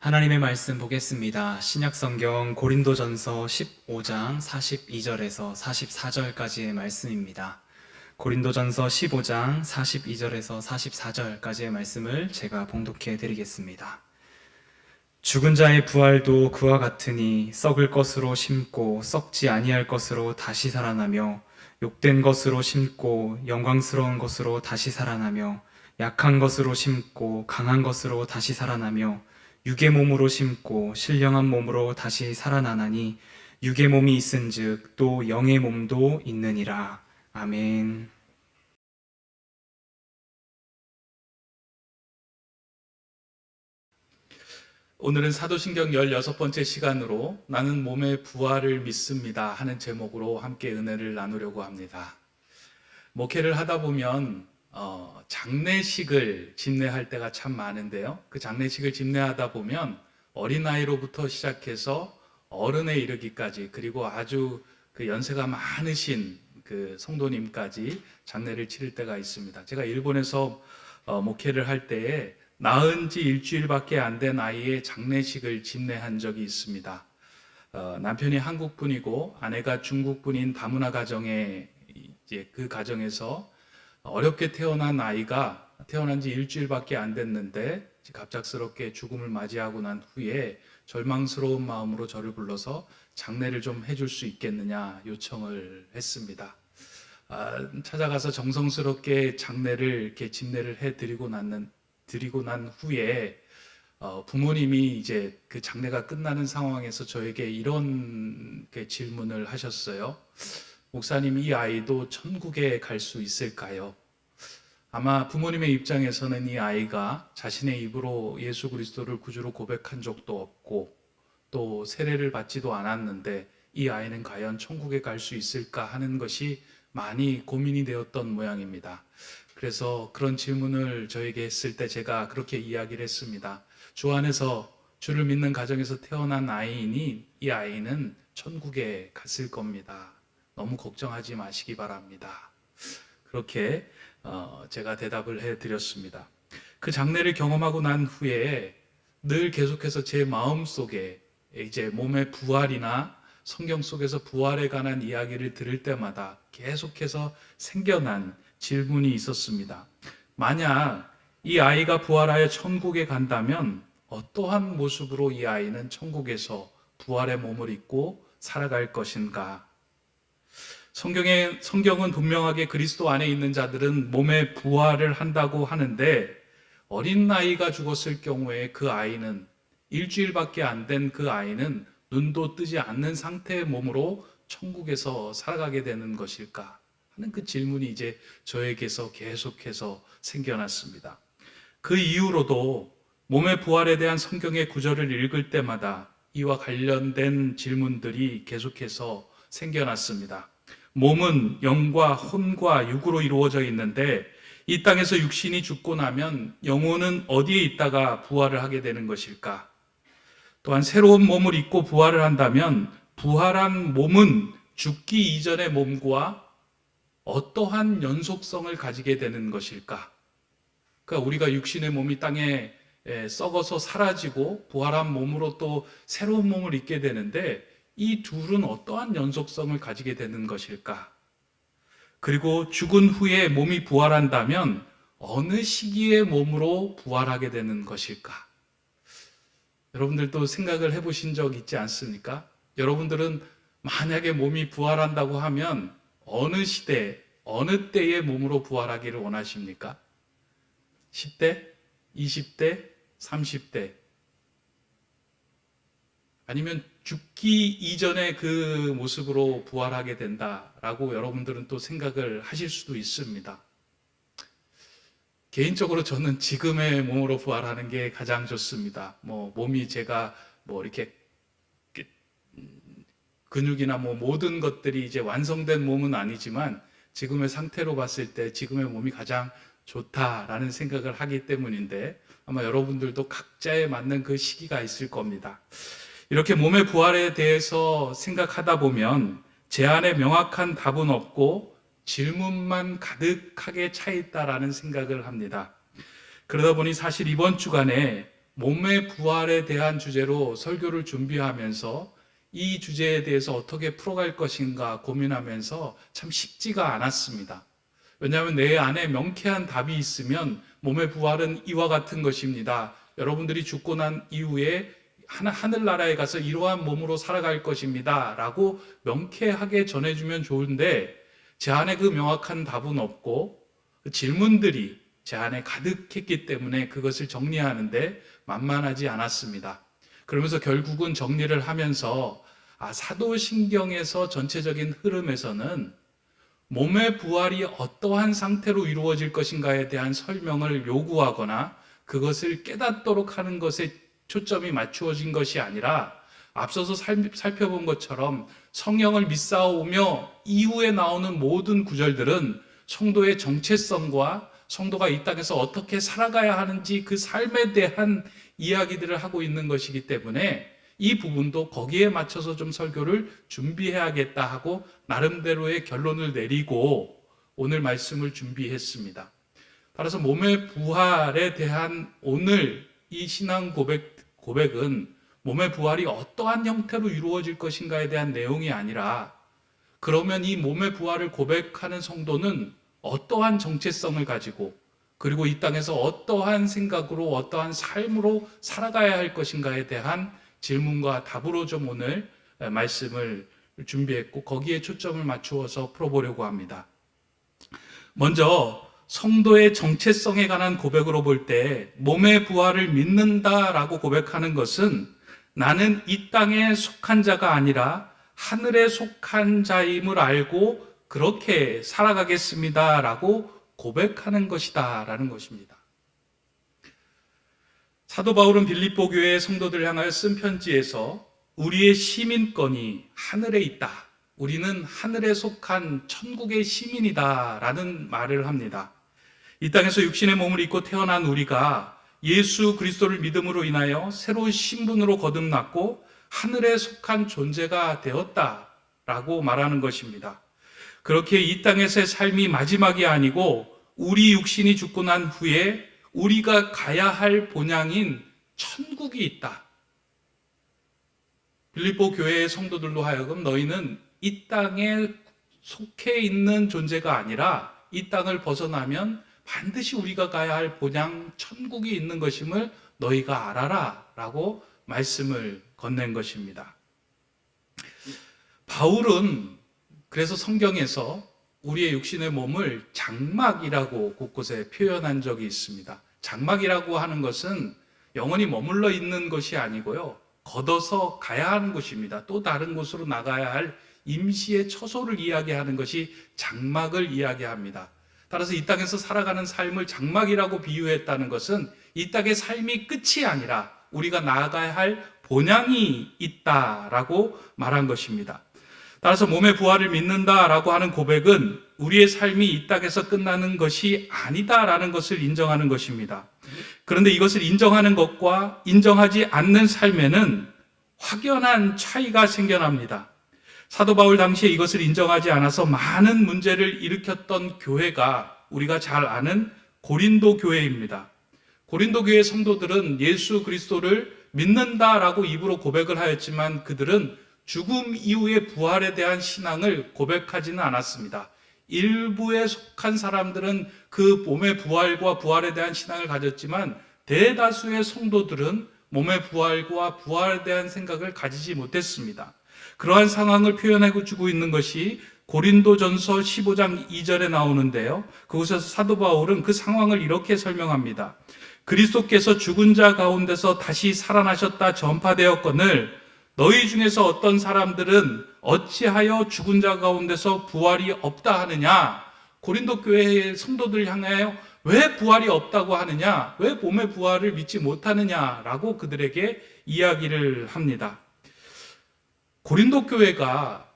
하나님의 말씀 보겠습니다. 신약성경 고린도전서 15장 42절에서 44절까지의 말씀입니다. 고린도전서 15장 42절에서 44절까지의 말씀을 제가 봉독해 드리겠습니다. 죽은 자의 부활도 그와 같으니 썩을 것으로 심고 썩지 아니할 것으로 다시 살아나며 욕된 것으로 심고 영광스러운 것으로 다시 살아나며 약한 것으로 심고 강한 것으로 다시 살아나며 육의 몸으로 심고 신령한 몸으로 다시 살아나나니 육의 몸이 있은즉 또 영의 몸도 있느니라. 아멘. 오늘은 사도신경 16번째 시간으로 나는 몸의 부활을 믿습니다 하는 제목으로 함께 은혜를 나누려고 합니다. 목회를 하다 보면 장례식을 집례할 때가 참 많은데요. 그 장례식을 집례하다 보면 어린아이로부터 시작해서 어른에 이르기까지, 그리고 아주 그 연세가 많으신 그 성도님까지 장례를 치를 때가 있습니다. 제가 일본에서 목회를 할 때에 낳은 지 일주일밖에 안 된 아이의 장례식을 집례한 적이 있습니다. 남편이 한국분이고 아내가 중국분인 다문화 가정에 이제 그 가정에서 어렵게 태어난 아이가 태어난 지 일주일밖에 안 됐는데 갑작스럽게 죽음을 맞이하고 난 후에 절망스러운 마음으로 저를 불러서 장례를 좀 해줄 수 있겠느냐 요청을 했습니다. 찾아가서 정성스럽게 장례를 이렇게 집례를 해드리고 난 후에 부모님이 이제 그 장례가 끝나는 상황에서 저에게 이런 질문을 하셨어요. 목사님, 이 아이도 천국에 갈 수 있을까요? 아마 부모님의 입장에서는 이 아이가 자신의 입으로 예수 그리스도를 구주로 고백한 적도 없고 또 세례를 받지도 않았는데 이 아이는 과연 천국에 갈 수 있을까 하는 것이 많이 고민이 되었던 모양입니다. 그래서 그런 질문을 저에게 했을 때 제가 그렇게 이야기를 했습니다. 주 안에서 주를 믿는 가정에서 태어난 아이이니 이 아이는 천국에 갔을 겁니다. 너무 걱정하지 마시기 바랍니다. 그렇게 제가 대답을 해드렸습니다. 그 장례를 경험하고 난 후에 늘 계속해서 제 마음속에 이제 몸의 부활이나 성경 속에서 부활에 관한 이야기를 들을 때마다 계속해서 생겨난 질문이 있었습니다. 만약 이 아이가 부활하여 천국에 간다면 어떠한 모습으로 이 아이는 천국에서 부활의 몸을 입고 살아갈 것인가? 성경은 분명하게 그리스도 안에 있는 자들은 몸의 부활을 한다고 하는데 어린 아이가 죽었을 경우에 그 아이는 일주일밖에 안 된 그 아이는 눈도 뜨지 않는 상태의 몸으로 천국에서 살아가게 되는 것일까 하는 그 질문이 이제 저에게서 계속해서 생겨났습니다. 그 이후로도 몸의 부활에 대한 성경의 구절을 읽을 때마다 이와 관련된 질문들이 계속해서 생겨났습니다. 몸은 영과 혼과 육으로 이루어져 있는데 이 땅에서 육신이 죽고 나면 영혼은 어디에 있다가 부활을 하게 되는 것일까? 또한 새로운 몸을 입고 부활을 한다면 부활한 몸은 죽기 이전의 몸과 어떠한 연속성을 가지게 되는 것일까? 그러니까 우리가 육신의 몸이 땅에 썩어서 사라지고 부활한 몸으로 또 새로운 몸을 입게 되는데 이 둘은 어떠한 연속성을 가지게 되는 것일까? 그리고 죽은 후에 몸이 부활한다면 어느 시기의 몸으로 부활하게 되는 것일까? 여러분들도 생각을 해보신 적 있지 않습니까? 여러분들은 만약에 몸이 부활한다고 하면 어느 시대, 어느 때의 몸으로 부활하기를 원하십니까? 10대? 20대? 30대? 아니면 죽기 이전의 그 모습으로 부활하게 된다라고 여러분들은 또 생각을 하실 수도 있습니다. 개인적으로 저는 지금의 몸으로 부활하는 게 가장 좋습니다. 몸이 제가 이렇게 근육이나 모든 것들이 이제 완성된 몸은 아니지만 지금의 상태로 봤을 때 지금의 몸이 가장 좋다라는 생각을 하기 때문인데 아마 여러분들도 각자에 맞는 그 시기가 있을 겁니다. 이렇게 몸의 부활에 대해서 생각하다 보면 제 안에 명확한 답은 없고 질문만 가득하게 차 있다라는 생각을 합니다. 그러다 보니 사실 이번 주간에 몸의 부활에 대한 주제로 설교를 준비하면서 이 주제에 대해서 어떻게 풀어갈 것인가 고민하면서 참 쉽지가 않았습니다. 왜냐하면 내 안에 명쾌한 답이 있으면 몸의 부활은 이와 같은 것입니다. 여러분들이 죽고 난 이후에 하늘나라에 가서 이러한 몸으로 살아갈 것입니다. 라고 명쾌하게 전해주면 좋은데 제 안에 그 명확한 답은 없고 그 질문들이 제 안에 가득했기 때문에 그것을 정리하는데 만만하지 않았습니다. 그러면서 결국은 정리를 하면서 사도신경에서 전체적인 흐름에서는 몸의 부활이 어떠한 상태로 이루어질 것인가에 대한 설명을 요구하거나 그것을 깨닫도록 하는 것에 초점이 맞추어진 것이 아니라 앞서서 살펴본 것처럼 성령을 믿사오며 이후에 나오는 모든 구절들은 성도의 정체성과 성도가 이 땅에서 어떻게 살아가야 하는지 그 삶에 대한 이야기들을 하고 있는 것이기 때문에 이 부분도 거기에 맞춰서 좀 설교를 준비해야겠다 하고 나름대로의 결론을 내리고 오늘 말씀을 준비했습니다. 따라서 몸의 부활에 대한 오늘 이 신앙 고백은 몸의 부활이 어떠한 형태로 이루어질 것인가에 대한 내용이 아니라 그러면 이 몸의 부활을 고백하는 성도는 어떠한 정체성을 가지고 그리고 이 땅에서 어떠한 생각으로 어떠한 삶으로 살아가야 할 것인가에 대한 질문과 답으로 좀 오늘 말씀을 준비했고 거기에 초점을 맞추어서 풀어보려고 합니다. 먼저 성도의 정체성에 관한 고백으로 볼 때 몸의 부활을 믿는다라고 고백하는 것은 나는 이 땅에 속한 자가 아니라 하늘에 속한 자임을 알고 그렇게 살아가겠습니다라고 고백하는 것이다 라는 것입니다. 사도 바울은 빌립보 교회의 성도들을 향하여 쓴 편지에서 우리의 시민권이 하늘에 있다. 우리는 하늘에 속한 천국의 시민이다 라는 말을 합니다. 이 땅에서 육신의 몸을 입고 태어난 우리가 예수 그리스도를 믿음으로 인하여 새로운 신분으로 거듭났고 하늘에 속한 존재가 되었다라고 말하는 것입니다. 그렇게 이 땅에서의 삶이 마지막이 아니고 우리 육신이 죽고 난 후에 우리가 가야 할 본향인 천국이 있다. 빌립보 교회의 성도들로 하여금 너희는 이 땅에 속해 있는 존재가 아니라 이 땅을 벗어나면 반드시 우리가 가야 할 본향 천국이 있는 것임을 너희가 알아라 라고 말씀을 건넨 것입니다. 바울은 그래서 성경에서 우리의 육신의 몸을 장막이라고 곳곳에 표현한 적이 있습니다. 장막이라고 하는 것은 영원히 머물러 있는 것이 아니고요. 걷어서 가야 하는 곳입니다. 또 다른 곳으로 나가야 할 임시의 처소를 이야기하는 것이 장막을 이야기합니다. 따라서 이 땅에서 살아가는 삶을 장막이라고 비유했다는 것은 이 땅의 삶이 끝이 아니라 우리가 나아가야 할 본향이 있다라고 말한 것입니다. 따라서 몸의 부활을 믿는다라고 하는 고백은 우리의 삶이 이 땅에서 끝나는 것이 아니다라는 것을 인정하는 것입니다. 그런데 이것을 인정하는 것과 인정하지 않는 삶에는 확연한 차이가 생겨납니다. 사도 바울 당시에 이것을 인정하지 않아서 많은 문제를 일으켰던 교회가 우리가 잘 아는 고린도 교회입니다. 고린도 교회 성도들은 예수 그리스도를 믿는다라고 입으로 고백을 하였지만 그들은 죽음 이후의 부활에 대한 신앙을 고백하지는 않았습니다. 일부에 속한 사람들은 그 몸의 부활과 부활에 대한 신앙을 가졌지만 대다수의 성도들은 몸의 부활과 부활에 대한 생각을 가지지 못했습니다. 그러한 상황을 표현해주고 있는 것이 고린도전서 15장 2절에 나오는데요. 그곳에서 사도 바울은 그 상황을 이렇게 설명합니다. 그리스도께서 죽은 자 가운데서 다시 살아나셨다 전파되었거늘 너희 중에서 어떤 사람들은 어찌하여 죽은 자 가운데서 부활이 없다 하느냐? 고린도 교회의 성도들 향하여 왜 부활이 없다고 하느냐? 왜 몸의 부활을 믿지 못하느냐라고 그들에게 이야기를 합니다. 고린도 교회가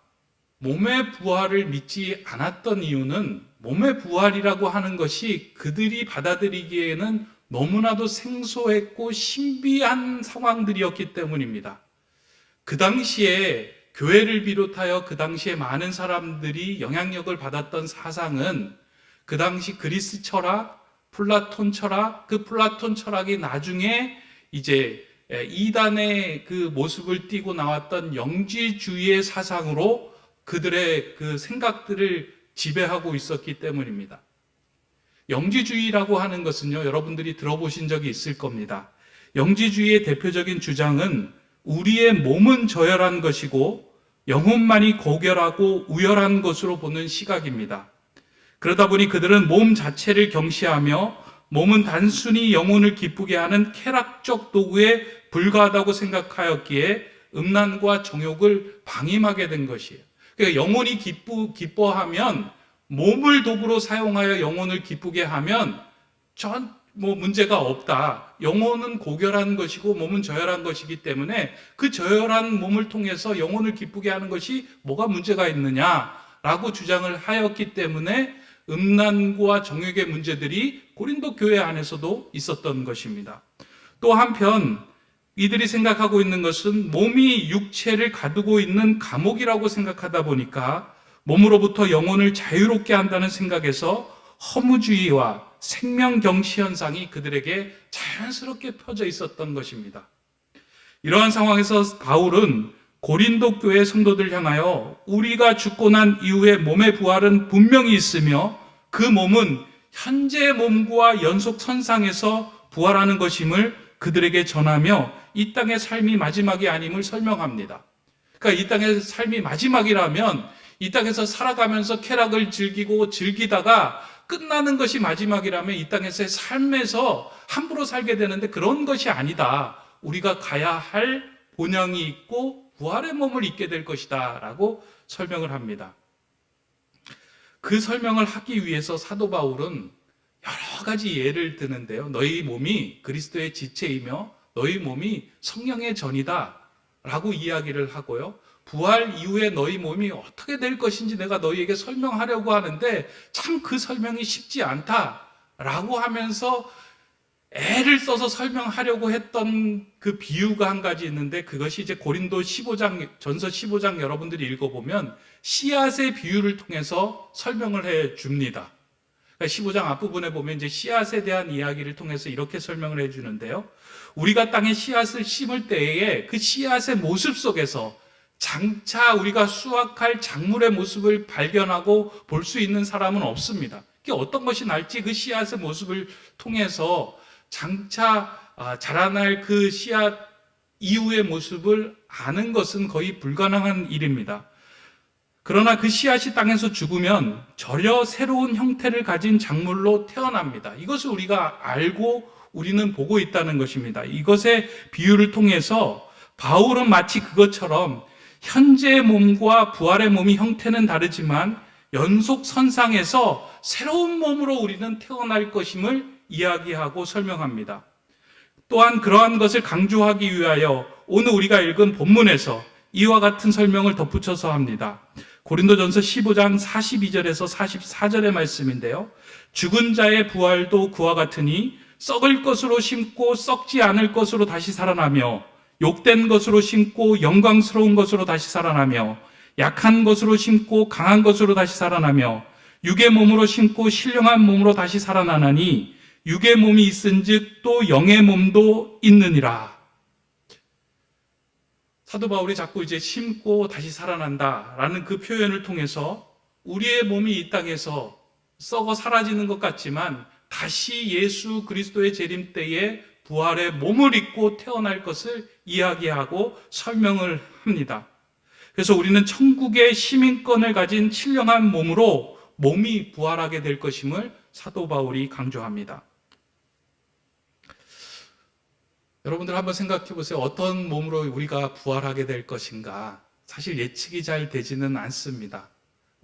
몸의 부활을 믿지 않았던 이유는 몸의 부활이라고 하는 것이 그들이 받아들이기에는 너무나도 생소했고 신비한 상황들이었기 때문입니다. 그 당시에 교회를 비롯하여 그 당시에 많은 사람들이 영향력을 받았던 사상은 그 당시 그리스 철학, 플라톤 철학, 그 플라톤 철학이 나중에 이제 이단의 그 모습을 띠고 나왔던 영지주의의 사상으로 그들의 그 생각들을 지배하고 있었기 때문입니다. 영지주의라고 하는 것은요, 여러분들이 들어보신 적이 있을 겁니다. 영지주의의 대표적인 주장은 우리의 몸은 저열한 것이고 영혼만이 고결하고 우열한 것으로 보는 시각입니다. 그러다 보니 그들은 몸 자체를 경시하며 몸은 단순히 영혼을 기쁘게 하는 쾌락적 도구에 불과하다고 생각하였기에 음란과 정욕을 방임하게 된 것이에요. 그러니까 영혼이 기뻐하면, 몸을 도구로 사용하여 영혼을 기쁘게 하면 문제가 없다. 영혼은 고결한 것이고 몸은 저열한 것이기 때문에 그 저열한 몸을 통해서 영혼을 기쁘게 하는 것이 뭐가 문제가 있느냐라고 주장을 하였기 때문에 음란과 정욕의 문제들이 고린도 교회 안에서도 있었던 것입니다. 또 한편 이들이 생각하고 있는 것은 몸이 육체를 가두고 있는 감옥이라고 생각하다 보니까 몸으로부터 영혼을 자유롭게 한다는 생각에서 허무주의와 생명경시 현상이 그들에게 자연스럽게 펴져 있었던 것입니다. 이러한 상황에서 바울은 고린도 교회 성도들 향하여 우리가 죽고 난 이후에 몸의 부활은 분명히 있으며 그 몸은 현재의 몸과 연속선상에서 부활하는 것임을 그들에게 전하며 이 땅의 삶이 마지막이 아님을 설명합니다. 그러니까 이 땅의 삶이 마지막이라면 이 땅에서 살아가면서 쾌락을 즐기다가 끝나는 것이 마지막이라면 이 땅에서의 삶에서 함부로 살게 되는데 그런 것이 아니다. 우리가 가야 할 본향이 있고 부활의 몸을 입게 될 것이다 라고 설명을 합니다. 그 설명을 하기 위해서 사도 바울은 여러 가지 예를 드는데요. 너희 몸이 그리스도의 지체이며 너희 몸이 성령의 전이다 라고 이야기를 하고요. 부활 이후에 너희 몸이 어떻게 될 것인지 내가 너희에게 설명하려고 하는데 참 그 설명이 쉽지 않다라고 하면서 애를 써서 설명하려고 했던 그 비유가 한 가지 있는데 그것이 이제 고린도 15장, 전서 15장 여러분들이 읽어보면 씨앗의 비유를 통해서 설명을 해 줍니다. 그러니까 15장 앞부분에 보면 이제 씨앗에 대한 이야기를 통해서 이렇게 설명을 해 주는데요. 우리가 땅에 씨앗을 심을 때에 그 씨앗의 모습 속에서 장차 우리가 수확할 작물의 모습을 발견하고 볼 수 있는 사람은 없습니다. 그게 어떤 것이 날지 그 씨앗의 모습을 통해서 장차 자라날 그 씨앗 이후의 모습을 아는 것은 거의 불가능한 일입니다. 그러나 그 씨앗이 땅에서 죽으면 전혀 새로운 형태를 가진 작물로 태어납니다. 이것을 우리가 알고 우리는 보고 있다는 것입니다. 이것의 비유를 통해서 바울은 마치 그것처럼 현재의 몸과 부활의 몸이 형태는 다르지만 연속선상에서 새로운 몸으로 우리는 태어날 것임을 이야기하고 설명합니다. 또한 그러한 것을 강조하기 위하여 오늘 우리가 읽은 본문에서 이와 같은 설명을 덧붙여서 합니다. 고린도전서 15장 42절에서 44절의 말씀인데요. 죽은 자의 부활도 그와 같으니 썩을 것으로 심고 썩지 않을 것으로 다시 살아나며 욕된 것으로 심고 영광스러운 것으로 다시 살아나며 약한 것으로 심고 강한 것으로 다시 살아나며 육의 몸으로 심고 신령한 몸으로 다시 살아나나니 육의 몸이 있은즉 또 영의 몸도 있느니라. 사도 바울이 자꾸 이제 심고 다시 살아난다라는 그 표현을 통해서 우리의 몸이 이 땅에서 썩어 사라지는 것 같지만 다시 예수 그리스도의 재림 때에 부활의 몸을 입고 태어날 것을 이야기하고 설명을 합니다. 그래서 우리는 천국의 시민권을 가진 신령한 몸으로 몸이 부활하게 될 것임을 사도 바울이 강조합니다. 여러분들 한번 생각해 보세요. 어떤 몸으로 우리가 부활하게 될 것인가? 사실 예측이 잘 되지는 않습니다.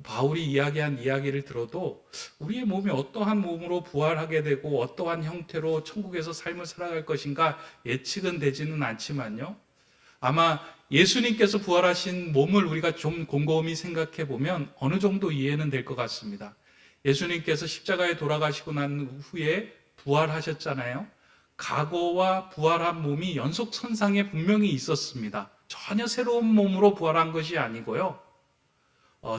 바울이 이야기한 이야기를 들어도 우리의 몸이 어떠한 몸으로 부활하게 되고 어떠한 형태로 천국에서 삶을 살아갈 것인가 예측은 되지는 않지만요. 아마 예수님께서 부활하신 몸을 우리가 좀 곰곰이 생각해 보면 어느 정도 이해는 될 것 같습니다. 예수님께서 십자가에 돌아가시고 난 후에 부활하셨잖아요. 과거와 부활한 몸이 연속선상에 분명히 있었습니다. 전혀 새로운 몸으로 부활한 것이 아니고요.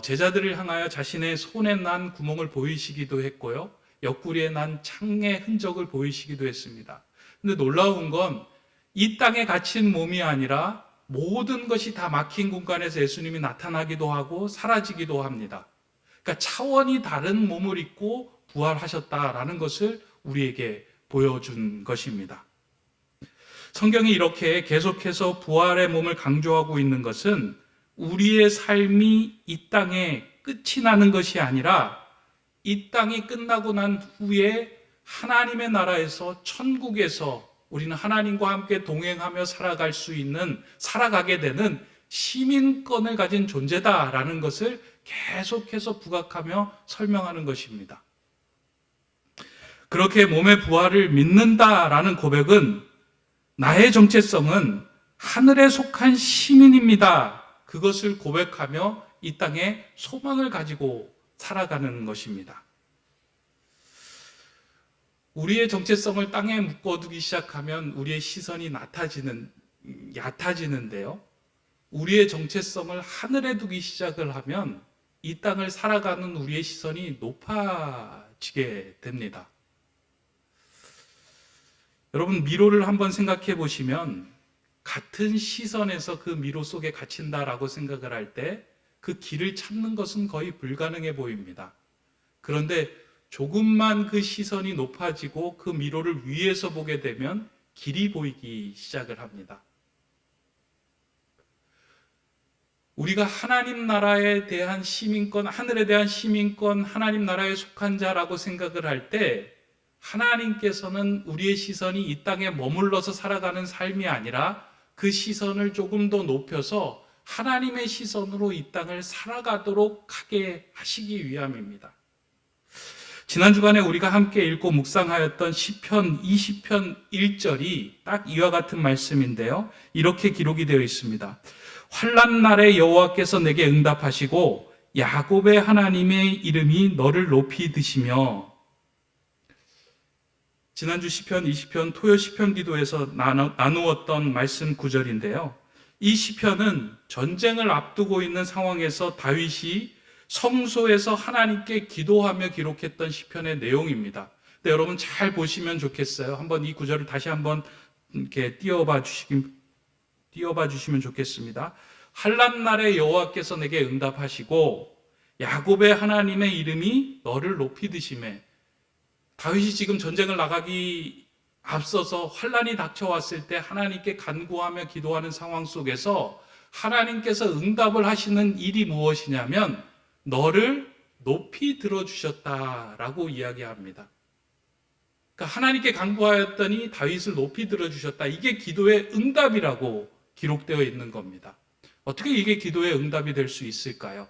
제자들을 향하여 자신의 손에 난 구멍을 보이시기도 했고요. 옆구리에 난 창의 흔적을 보이시기도 했습니다. 근데 놀라운 건 이 땅에 갇힌 몸이 아니라 모든 것이 다 막힌 공간에서 예수님이 나타나기도 하고 사라지기도 합니다. 그러니까 차원이 다른 몸을 입고 부활하셨다라는 것을 우리에게 보여준 것입니다. 성경이 이렇게 계속해서 부활의 몸을 강조하고 있는 것은 우리의 삶이 이 땅에 끝이 나는 것이 아니라 이 땅이 끝나고 난 후에 하나님의 나라에서 천국에서 우리는 하나님과 함께 동행하며 살아가게 되는 시민권을 가진 존재다라는 것을 계속해서 부각하며 설명하는 것입니다. 그렇게 몸의 부활을 믿는다라는 고백은 나의 정체성은 하늘에 속한 시민입니다. 그것을 고백하며 이 땅에 소망을 가지고 살아가는 것입니다. 우리의 정체성을 땅에 묶어두기 시작하면 우리의 시선이 얕아지는데요. 우리의 정체성을 하늘에 두기 시작을 하면 이 땅을 살아가는 우리의 시선이 높아지게 됩니다. 여러분, 미로를 한번 생각해 보시면 같은 시선에서 그 미로 속에 갇힌다라고 생각을 할 때 그 길을 찾는 것은 거의 불가능해 보입니다. 그런데 조금만 그 시선이 높아지고 그 미로를 위에서 보게 되면 길이 보이기 시작을 합니다. 우리가 하나님 나라에 대한 시민권, 하늘에 대한 시민권, 하나님 나라에 속한 자라고 생각을 할 때 하나님께서는 우리의 시선이 이 땅에 머물러서 살아가는 삶이 아니라 그 시선을 조금 더 높여서 하나님의 시선으로 이 땅을 살아가도록 하게 하시기 위함입니다. 지난 주간에 우리가 함께 읽고 묵상하였던 시편 20편 1절이 딱 이와 같은 말씀인데요. 이렇게 기록이 되어 있습니다. 환난 날에 여호와께서 내게 응답하시고 야곱의 하나님의 이름이 너를 높이 드시며. 지난주 시편 20편 토요 시편 기도에서 나누었던 말씀 구절인데요. 이 시편은 전쟁을 앞두고 있는 상황에서 다윗이 성소에서 하나님께 기도하며 기록했던 시편의 내용입니다. 근데 여러분 잘 보시면 좋겠어요. 한번 이 구절을 다시 한번 이렇게 띄워봐 주시면 좋겠습니다. 환난 날에 여호와께서 내게 응답하시고 야곱의 하나님의 이름이 너를 높이 드시매. 다윗이 지금 전쟁을 나가기 앞서서 환난이 닥쳐왔을 때 하나님께 간구하며 기도하는 상황 속에서 하나님께서 응답을 하시는 일이 무엇이냐면 너를 높이 들어주셨다라고 이야기합니다. 그러니까 하나님께 간구하였더니 다윗을 높이 들어주셨다. 이게 기도의 응답이라고 기록되어 있는 겁니다. 어떻게 이게 기도의 응답이 될 수 있을까요?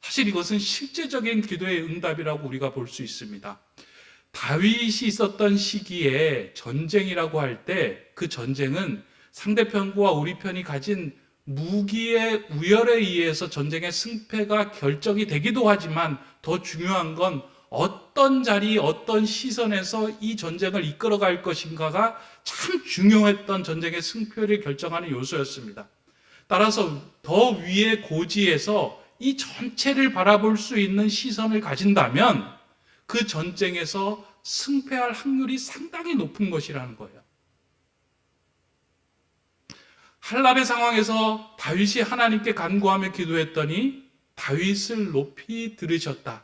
사실 이것은 실제적인 기도의 응답이라고 우리가 볼 수 있습니다. 다윗이 있었던 시기에 전쟁이라고 할 때 그 전쟁은 상대편과 우리 편이 가진 무기의 우열에 의해서 전쟁의 승패가 결정이 되기도 하지만 더 중요한 건 어떤 자리, 어떤 시선에서 이 전쟁을 이끌어갈 것인가가 참 중요했던 전쟁의 승패를 결정하는 요소였습니다. 따라서 더 위의 고지에서 이 전체를 바라볼 수 있는 시선을 가진다면 그 전쟁에서 승패할 확률이 상당히 높은 것이라는 거예요. 환난의 상황에서 다윗이 하나님께 간구하며 기도했더니 다윗을 높이 들으셨다.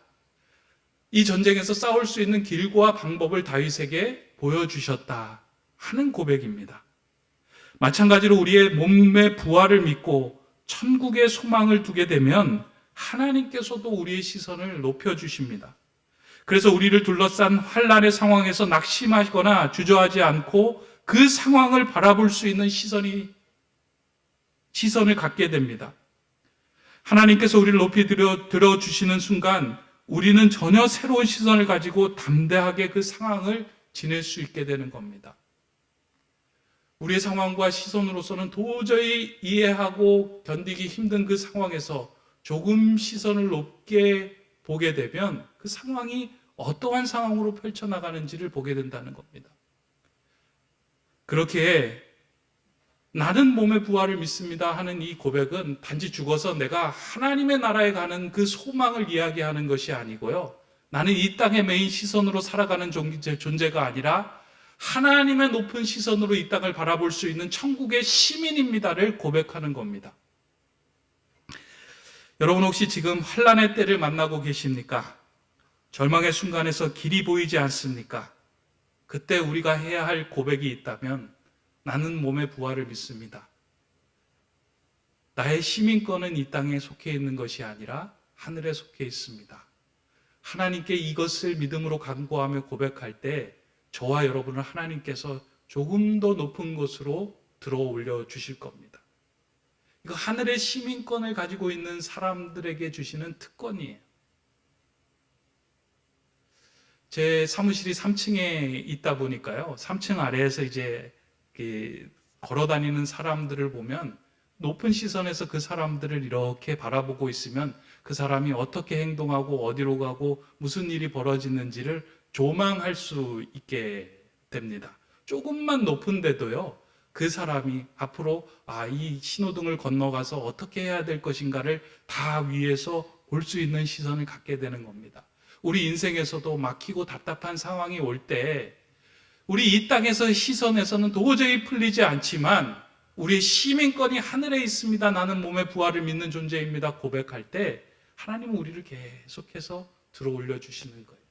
이 전쟁에서 싸울 수 있는 길과 방법을 다윗에게 보여주셨다 하는 고백입니다. 마찬가지로 우리의 몸의 부활을 믿고 천국의 소망을 두게 되면 하나님께서도 우리의 시선을 높여주십니다. 그래서 우리를 둘러싼 환난의 상황에서 낙심하거나 주저하지 않고 그 상황을 바라볼 수 있는 시선을 갖게 됩니다. 하나님께서 우리를 높이 들어주시는 순간 우리는 전혀 새로운 시선을 가지고 담대하게 그 상황을 지낼 수 있게 되는 겁니다. 우리의 상황과 시선으로서는 도저히 이해하고 견디기 힘든 그 상황에서 조금 시선을 높게 보게 되면 그 상황이 어떠한 상황으로 펼쳐나가는지를 보게 된다는 겁니다. 그렇게 나는 몸의 부활을 믿습니다 하는 이 고백은 단지 죽어서 내가 하나님의 나라에 가는 그 소망을 이야기하는 것이 아니고요. 나는 이 땅의 메인 시선으로 살아가는 존재가 아니라 하나님의 높은 시선으로 이 땅을 바라볼 수 있는 천국의 시민입니다를 고백하는 겁니다. 여러분 혹시 지금 환난의 때를 만나고 계십니까? 절망의 순간에서 길이 보이지 않습니까? 그때 우리가 해야 할 고백이 있다면 나는 몸의 부활을 믿습니다. 나의 시민권은 이 땅에 속해 있는 것이 아니라 하늘에 속해 있습니다. 하나님께 이것을 믿음으로 간구하며 고백할 때 저와 여러분을 하나님께서 조금 더 높은 곳으로 들어 올려 주실 겁니다. 이거 하늘의 시민권을 가지고 있는 사람들에게 주시는 특권이에요. 제 사무실이 3층에 있다 보니까요. 3층 아래에서 이제 걸어 다니는 사람들을 보면 높은 시선에서 그 사람들을 이렇게 바라보고 있으면 그 사람이 어떻게 행동하고 어디로 가고 무슨 일이 벌어지는지를 조망할 수 있게 됩니다. 조금만 높은데도요. 그 사람이 앞으로 이 신호등을 건너가서 어떻게 해야 될 것인가를 다 위에서 볼 수 있는 시선을 갖게 되는 겁니다. 우리 인생에서도 막히고 답답한 상황이 올 때 우리 이 땅에서 시선에서는 도저히 풀리지 않지만 우리의 시민권이 하늘에 있습니다. 나는 몸의 부활을 믿는 존재입니다. 고백할 때 하나님은 우리를 계속해서 들어 올려주시는 거예요.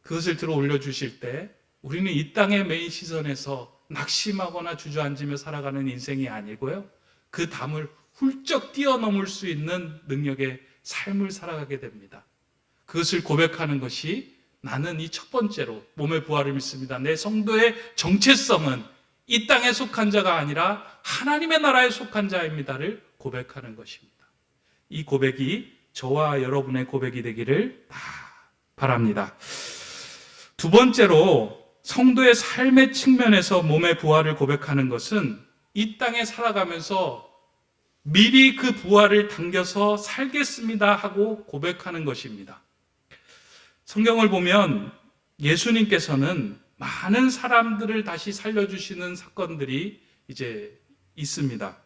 그것을 들어 올려주실 때 우리는 이 땅의 메인 시선에서 낙심하거나 주저앉으며 살아가는 인생이 아니고요. 그 담을 훌쩍 뛰어넘을 수 있는 능력의 삶을 살아가게 됩니다. 그것을 고백하는 것이 나는 이 첫 번째로 몸의 부활을 믿습니다. 내 성도의 정체성은 이 땅에 속한 자가 아니라 하나님의 나라에 속한 자입니다를 고백하는 것입니다. 이 고백이 저와 여러분의 고백이 되기를 바랍니다. 두 번째로 성도의 삶의 측면에서 몸의 부활을 고백하는 것은 이 땅에 살아가면서 미리 그 부활을 당겨서 살겠습니다 하고 고백하는 것입니다. 성경을 보면 예수님께서는 많은 사람들을 다시 살려주시는 사건들이 이제 있습니다.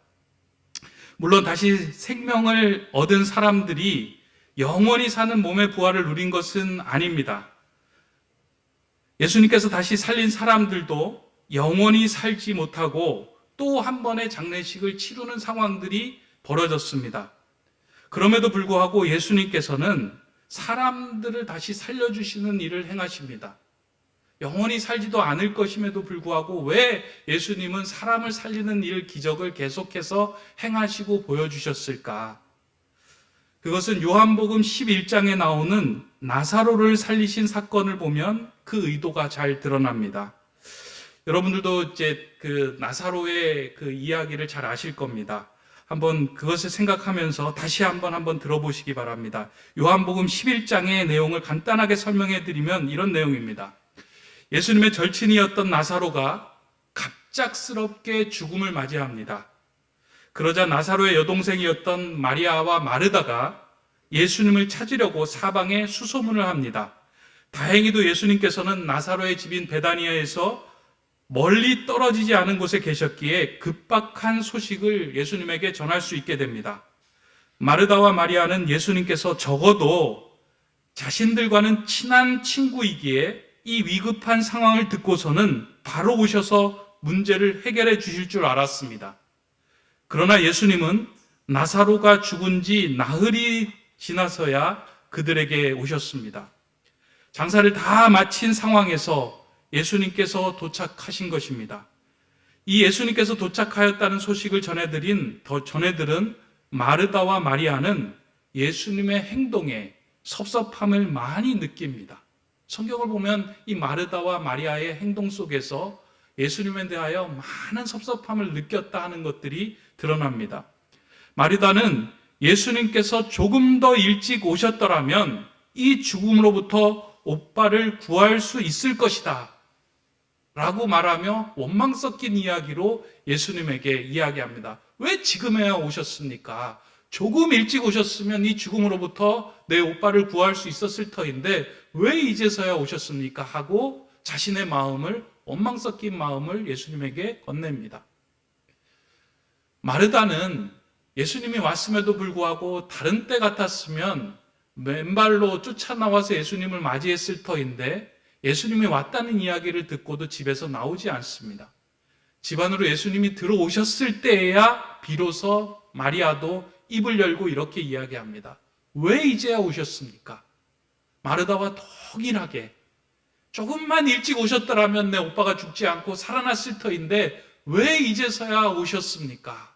물론 다시 생명을 얻은 사람들이 영원히 사는 몸의 부활을 누린 것은 아닙니다. 예수님께서 다시 살린 사람들도 영원히 살지 못하고 또 한 번의 장례식을 치르는 상황들이 벌어졌습니다. 그럼에도 불구하고 예수님께서는 사람들을 다시 살려주시는 일을 행하십니다. 영원히 살지도 않을 것임에도 불구하고 왜 예수님은 사람을 살리는 일, 기적을 계속해서 행하시고 보여주셨을까? 그것은 요한복음 11장에 나오는 나사로를 살리신 사건을 보면 그 의도가 잘 드러납니다. 여러분들도 이제 그 나사로의 그 이야기를 잘 아실 겁니다. 한번 그것을 생각하면서 다시 한번 들어보시기 바랍니다. 요한복음 11장의 내용을 간단하게 설명해 드리면 이런 내용입니다. 예수님의 절친이었던 나사로가 갑작스럽게 죽음을 맞이합니다. 그러자 나사로의 여동생이었던 마리아와 마르다가 예수님을 찾으려고 사방에 수소문을 합니다. 다행히도 예수님께서는 나사로의 집인 베다니아에서 멀리 떨어지지 않은 곳에 계셨기에 급박한 소식을 예수님에게 전할 수 있게 됩니다. 마르다와 마리아는 예수님께서 적어도 자신들과는 친한 친구이기에 이 위급한 상황을 듣고서는 바로 오셔서 문제를 해결해 주실 줄 알았습니다. 그러나 예수님은 나사로가 죽은 지 나흘이 지나서야 그들에게 오셨습니다. 장사를 다 마친 상황에서 예수님께서 도착하신 것입니다. 이 예수님께서 도착하였다는 소식을 전해들은 마르다와 마리아는 예수님의 행동에 섭섭함을 많이 느낍니다. 성경을 보면 이 마르다와 마리아의 행동 속에서 예수님에 대하여 많은 섭섭함을 느꼈다 하는 것들이 드러납니다. 마르다는 예수님께서 조금 더 일찍 오셨더라면 이 죽음으로부터 오빠를 구할 수 있을 것이다 라고 말하며 원망 섞인 이야기로 예수님에게 이야기합니다. 왜 지금에야 오셨습니까? 조금 일찍 오셨으면 이 죽음으로부터 내 오빠를 구할 수 있었을 터인데 왜 이제서야 오셨습니까? 하고 자신의 마음을, 원망 섞인 마음을 예수님에게 건넵니다. 마르다는 예수님이 왔음에도 불구하고 다른 때 같았으면 맨발로 쫓아나와서 예수님을 맞이했을 터인데 예수님이 왔다는 이야기를 듣고도 집에서 나오지 않습니다. 집 안으로 예수님이 들어오셨을 때에야 비로소 마리아도 입을 열고 이렇게 이야기합니다. 왜 이제야 오셨습니까? 마르다와 동일하게 조금만 일찍 오셨더라면 내 오빠가 죽지 않고 살아났을 터인데 왜 이제서야 오셨습니까?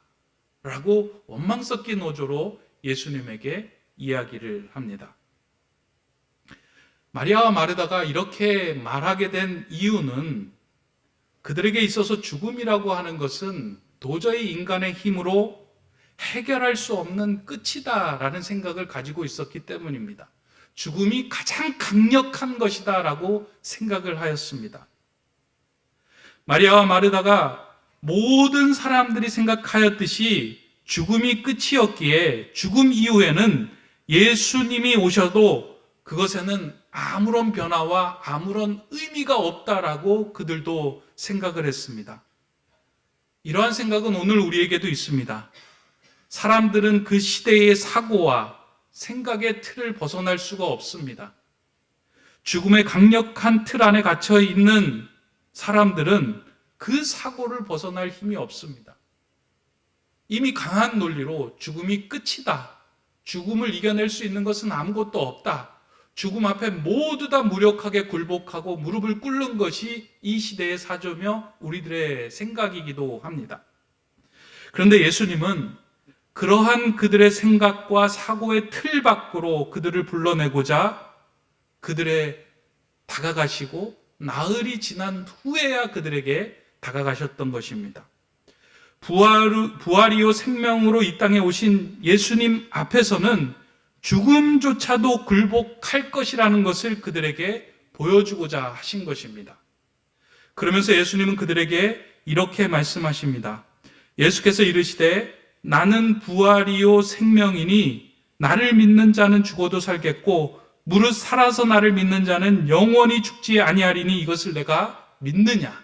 라고 원망 섞인 어조로 예수님에게 이야기를 합니다. 마리아와 마르다가 이렇게 말하게 된 이유는 그들에게 있어서 죽음이라고 하는 것은 도저히 인간의 힘으로 해결할 수 없는 끝이다라는 생각을 가지고 있었기 때문입니다. 죽음이 가장 강력한 것이다라고 생각을 하였습니다. 마리아와 마르다가 모든 사람들이 생각하였듯이 죽음이 끝이었기에 죽음 이후에는 예수님이 오셔도 그것에는 아무런 변화와 아무런 의미가 없다라고 그들도 생각을 했습니다. 이러한 생각은 오늘 우리에게도 있습니다. 사람들은 그 시대의 사고와 생각의 틀을 벗어날 수가 없습니다. 죽음의 강력한 틀 안에 갇혀 있는 사람들은 그 사고를 벗어날 힘이 없습니다. 이미 강한 논리로 죽음이 끝이다. 죽음을 이겨낼 수 있는 것은 아무것도 없다. 죽음 앞에 모두 다 무력하게 굴복하고 무릎을 꿇는 것이 이 시대의 사조며 우리들의 생각이기도 합니다. 그런데 예수님은 그러한 그들의 생각과 사고의 틀 밖으로 그들을 불러내고자 그들의 다가가시고 나흘이 지난 후에야 그들에게 다가가셨던 것입니다. 부활이요 생명으로 이 땅에 오신 예수님 앞에서는 죽음조차도 굴복할 것이라는 것을 그들에게 보여주고자 하신 것입니다. 그러면서 예수님은 그들에게 이렇게 말씀하십니다. 예수께서 이르시되 나는 부활이요 생명이니 나를 믿는 자는 죽어도 살겠고 무릇 살아서 나를 믿는 자는 영원히 죽지 아니하리니 이것을 내가 믿느냐?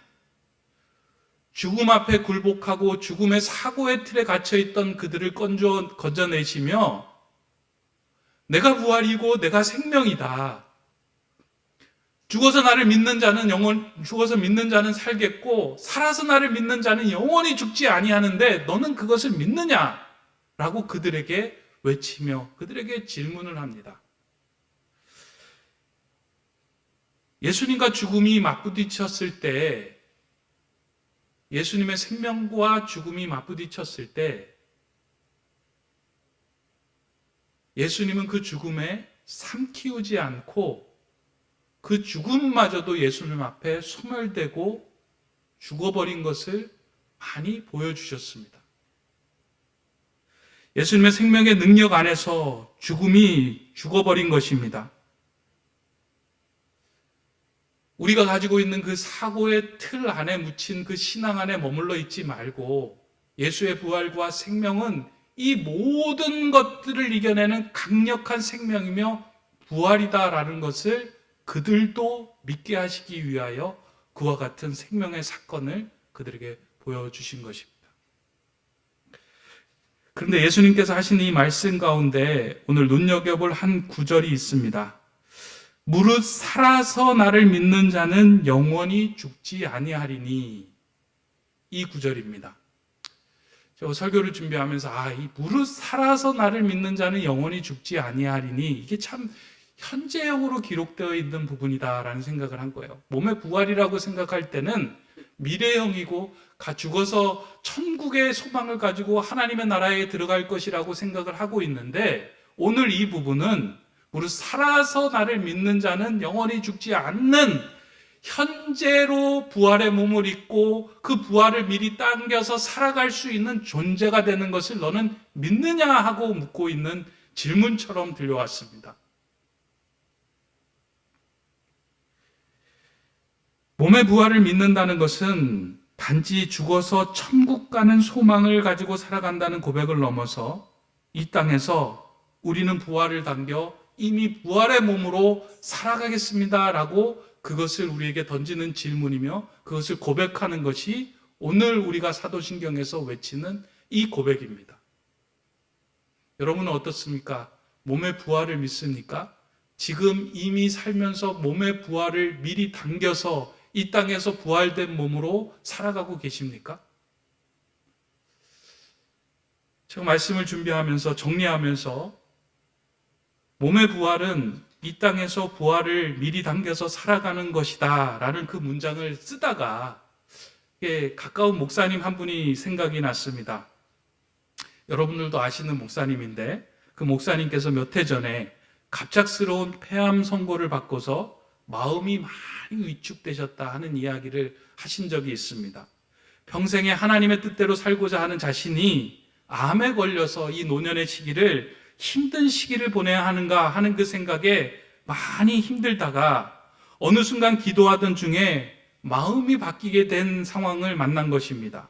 죽음 앞에 굴복하고 죽음의 사고의 틀에 갇혀있던 그들을 건져내시며 내가 부활이고 내가 생명이다. 죽어서 믿는 자는 살겠고 살아서 나를 믿는 자는 영원히 죽지 아니하는데 너는 그것을 믿느냐? 라고 그들에게 외치며 그들에게 질문을 합니다. 예수님과 죽음이 맞부딪혔을 때 예수님의 생명과 죽음이 맞부딪혔을 때 예수님은 그 죽음에 삼키우지 않고 그 죽음마저도 예수님 앞에 소멸되고 죽어버린 것을 많이 보여주셨습니다. 예수님의 생명의 능력 안에서 죽음이 죽어버린 것입니다. 우리가 가지고 있는 그 사고의 틀 안에 묻힌 그 신앙 안에 머물러 있지 말고 예수의 부활과 생명은 이 모든 것들을 이겨내는 강력한 생명이며 부활이다라는 것을 그들도 믿게 하시기 위하여 그와 같은 생명의 사건을 그들에게 보여주신 것입니다. 그런데 예수님께서 하신 이 말씀 가운데 오늘 눈여겨볼 한 구절이 있습니다. 무릇 살아서 나를 믿는 자는 영원히 죽지 아니하리니, 이 구절입니다. 저 설교를 준비하면서 이 무릇 살아서 나를 믿는 자는 영원히 죽지 아니하리니, 이게 참 현재형으로 기록되어 있는 부분이다라는 생각을 한 거예요. 몸의 부활이라고 생각할 때는 미래형이고 죽어서 천국의 소망을 가지고 하나님의 나라에 들어갈 것이라고 생각을 하고 있는데, 오늘 이 부분은 무릇 살아서 나를 믿는 자는 영원히 죽지 않는 현재로 부활의 몸을 입고 그 부활을 미리 당겨서 살아갈 수 있는 존재가 되는 것을 너는 믿느냐 하고 묻고 있는 질문처럼 들려왔습니다. 몸의 부활을 믿는다는 것은 단지 죽어서 천국 가는 소망을 가지고 살아간다는 고백을 넘어서 이 땅에서 우리는 부활을 당겨 이미 부활의 몸으로 살아가겠습니다라고 그것을 우리에게 던지는 질문이며 그것을 고백하는 것이 오늘 우리가 사도신경에서 외치는 이 고백입니다. 여러분은 어떻습니까? 몸의 부활을 믿습니까? 지금 이미 살면서 몸의 부활을 미리 당겨서 이 땅에서 부활된 몸으로 살아가고 계십니까? 제가 말씀을 준비하면서 정리하면서 몸의 부활은 이 땅에서 부활을 미리 당겨서 살아가는 것이다 라는 그 문장을 쓰다가 가까운 목사님 한 분이 생각이 났습니다. 여러분들도 아시는 목사님인데 그 목사님께서 몇 해 전에 갑작스러운 폐암 선고를 받고서 마음이 많이 위축되셨다 하는 이야기를 하신 적이 있습니다. 평생에 하나님의 뜻대로 살고자 하는 자신이 암에 걸려서 이 노년의 시기를 힘든 시기를 보내야 하는가 하는 그 생각에 많이 힘들다가 어느 순간 기도하던 중에 마음이 바뀌게 된 상황을 만난 것입니다.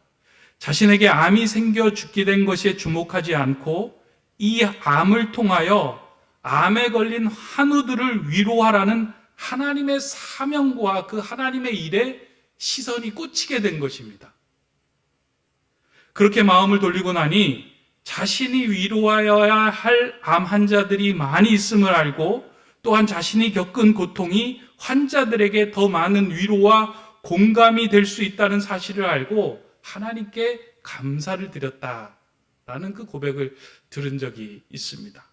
자신에게 암이 생겨 죽게 된 것에 주목하지 않고 이 암을 통하여 암에 걸린 환우들을 위로하라는 하나님의 사명과 그 하나님의 일에 시선이 꽂히게 된 것입니다. 그렇게 마음을 돌리고 나니 자신이 위로하여야 할 암 환자들이 많이 있음을 알고 또한 자신이 겪은 고통이 환자들에게 더 많은 위로와 공감이 될 수 있다는 사실을 알고 하나님께 감사를 드렸다라는 그 고백을 들은 적이 있습니다.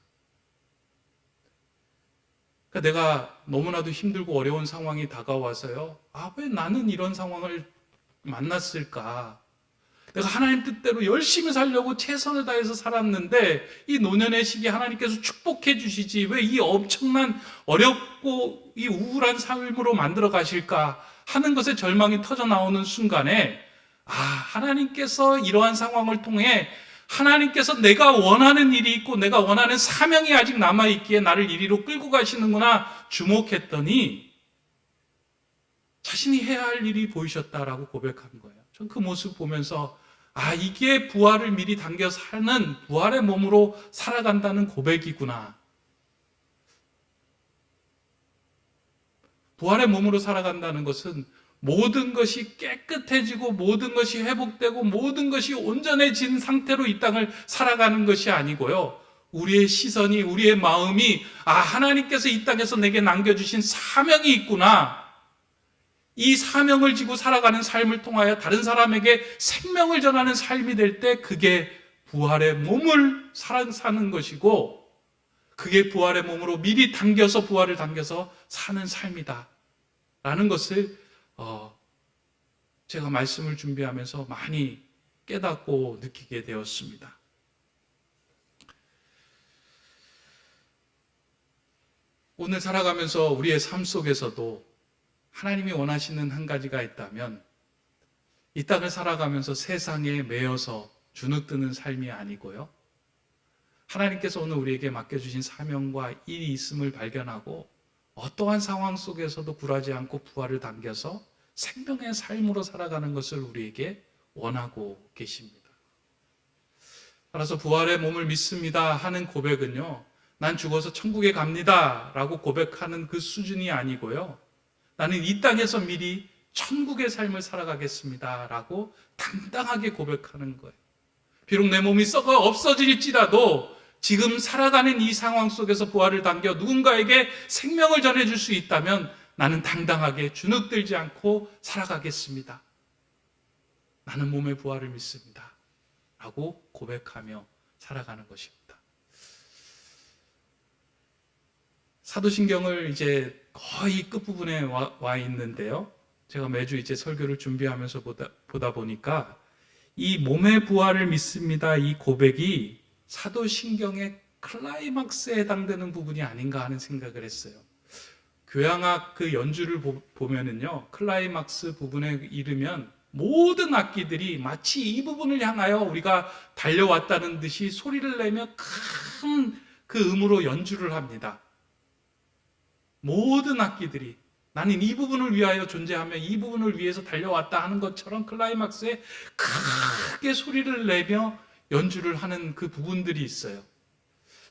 그러니까 내가 너무나도 힘들고 어려운 상황이 다가와서요. 왜 나는 이런 상황을 만났을까? 내가 하나님 뜻대로 열심히 살려고 최선을 다해서 살았는데 이 노년의 시기에 하나님께서 축복해 주시지 왜 이 엄청난 어렵고 이 우울한 삶으로 만들어 가실까 하는 것에 절망이 터져 나오는 순간에 하나님께서 이러한 상황을 통해 하나님께서 내가 원하는 일이 있고 내가 원하는 사명이 아직 남아있기에 나를 이리로 끌고 가시는구나 주목했더니 자신이 해야 할 일이 보이셨다라고 고백한 거예요. 전 그 모습 보면서 이게 부활을 미리 당겨 사는 부활의 몸으로 살아간다는 고백이구나. 부활의 몸으로 살아간다는 것은 모든 것이 깨끗해지고 모든 것이 회복되고 모든 것이 온전해진 상태로 이 땅을 살아가는 것이 아니고요. 우리의 시선이, 우리의 마음이 하나님께서 이 땅에서 내게 남겨주신 사명이 있구나. 이 사명을 지고 살아가는 삶을 통하여 다른 사람에게 생명을 전하는 삶이 될 때 그게 부활의 몸을 사는 것이고 그게 부활의 몸으로 미리 당겨서 부활을 당겨서 사는 삶이다 라는 것을 제가 말씀을 준비하면서 많이 깨닫고 느끼게 되었습니다. 오늘 살아가면서 우리의 삶 속에서도 하나님이 원하시는 한 가지가 있다면 이 땅을 살아가면서 세상에 매여서 주눅드는 삶이 아니고요. 하나님께서 오늘 우리에게 맡겨주신 사명과 일이 있음을 발견하고 어떠한 상황 속에서도 굴하지 않고 부활을 당겨서 생명의 삶으로 살아가는 것을 우리에게 원하고 계십니다. 따라서 부활의 몸을 믿습니다 하는 고백은요, 난 죽어서 천국에 갑니다 라고 고백하는 그 수준이 아니고요, 나는 이 땅에서 미리 천국의 삶을 살아가겠습니다 라고 당당하게 고백하는 거예요. 비록 내 몸이 썩어 없어질지라도 지금 살아가는 이 상황 속에서 부활을 당겨 누군가에게 생명을 전해줄 수 있다면 나는 당당하게 주눅들지 않고 살아가겠습니다. 나는 몸의 부활을 믿습니다 라고 고백하며 살아가는 것입니다. 사도신경을 이제 거의 끝부분에 와 있는데요. 제가 매주 이제 설교를 준비하면서 보다 보니까 이 몸의 부활을 믿습니다 이 고백이 사도신경의 클라이막스에 해당되는 부분이 아닌가 하는 생각을 했어요. 교향악 그 연주를 보면은요, 클라이막스 부분에 이르면 모든 악기들이 마치 이 부분을 향하여 우리가 달려왔다는 듯이 소리를 내며 큰 그 음으로 연주를 합니다. 모든 악기들이 나는 이 부분을 위하여 존재하며 이 부분을 위해서 달려왔다 하는 것처럼 클라이막스에 크게 소리를 내며 연주를 하는 그 부분들이 있어요.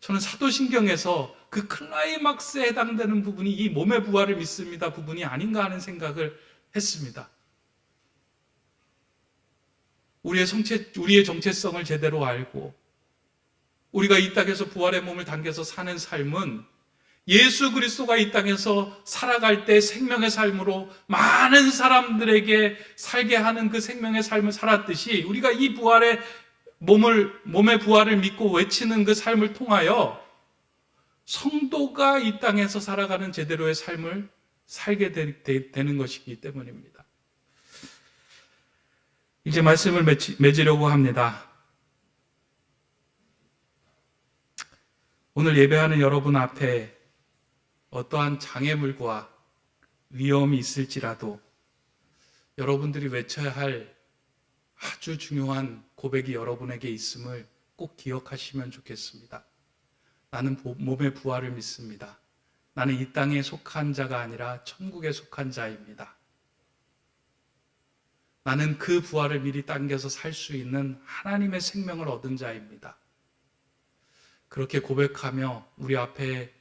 저는 사도신경에서 그 클라이막스에 해당되는 부분이 이 몸의 부활을 믿습니다 부분이 아닌가 하는 생각을 했습니다. 우리의 정체성을 제대로 알고 우리가 이 땅에서 부활의 몸을 당겨서 사는 삶은 예수 그리스도가 이 땅에서 살아갈 때 생명의 삶으로 많은 사람들에게 살게 하는 그 생명의 삶을 살았듯이 우리가 이 부활의 몸의 부활을 믿고 외치는 그 삶을 통하여 성도가 이 땅에서 살아가는 제대로의 삶을 살게 되는 것이기 때문입니다. 이제 말씀을 맺으려고 합니다. 오늘 예배하는 여러분 앞에 어떠한 장애물과 위험이 있을지라도 여러분들이 외쳐야 할 아주 중요한 고백이 여러분에게 있음을 꼭 기억하시면 좋겠습니다. 나는 몸의 부활을 믿습니다. 나는 이 땅에 속한 자가 아니라 천국에 속한 자입니다. 나는 그 부활을 미리 당겨서 살 수 있는 하나님의 생명을 얻은 자입니다. 그렇게 고백하며 우리 앞에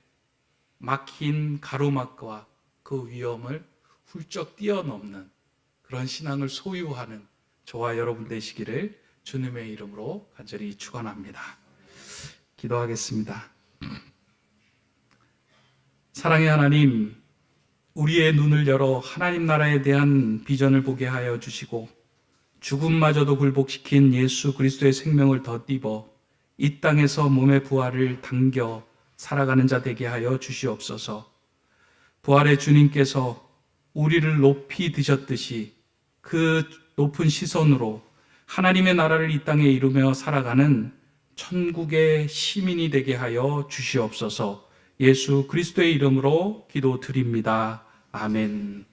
막힌 가로막과 그 위험을 훌쩍 뛰어넘는 그런 신앙을 소유하는 저와 여러분 되시기를 주님의 이름으로 간절히 축원합니다. 기도하겠습니다. 사랑의 하나님, 우리의 눈을 열어 하나님 나라에 대한 비전을 보게 하여 주시고 죽음마저도 굴복시킨 예수 그리스도의 생명을 덧입어 이 땅에서 몸의 부활을 당겨 살아가는 자 되게 하여 주시옵소서. 부활의 주님께서 우리를 높이 드셨듯이 그 높은 시선으로 하나님의 나라를 이 땅에 이루며 살아가는 천국의 시민이 되게 하여 주시옵소서. 예수 그리스도의 이름으로 기도드립니다. 아멘.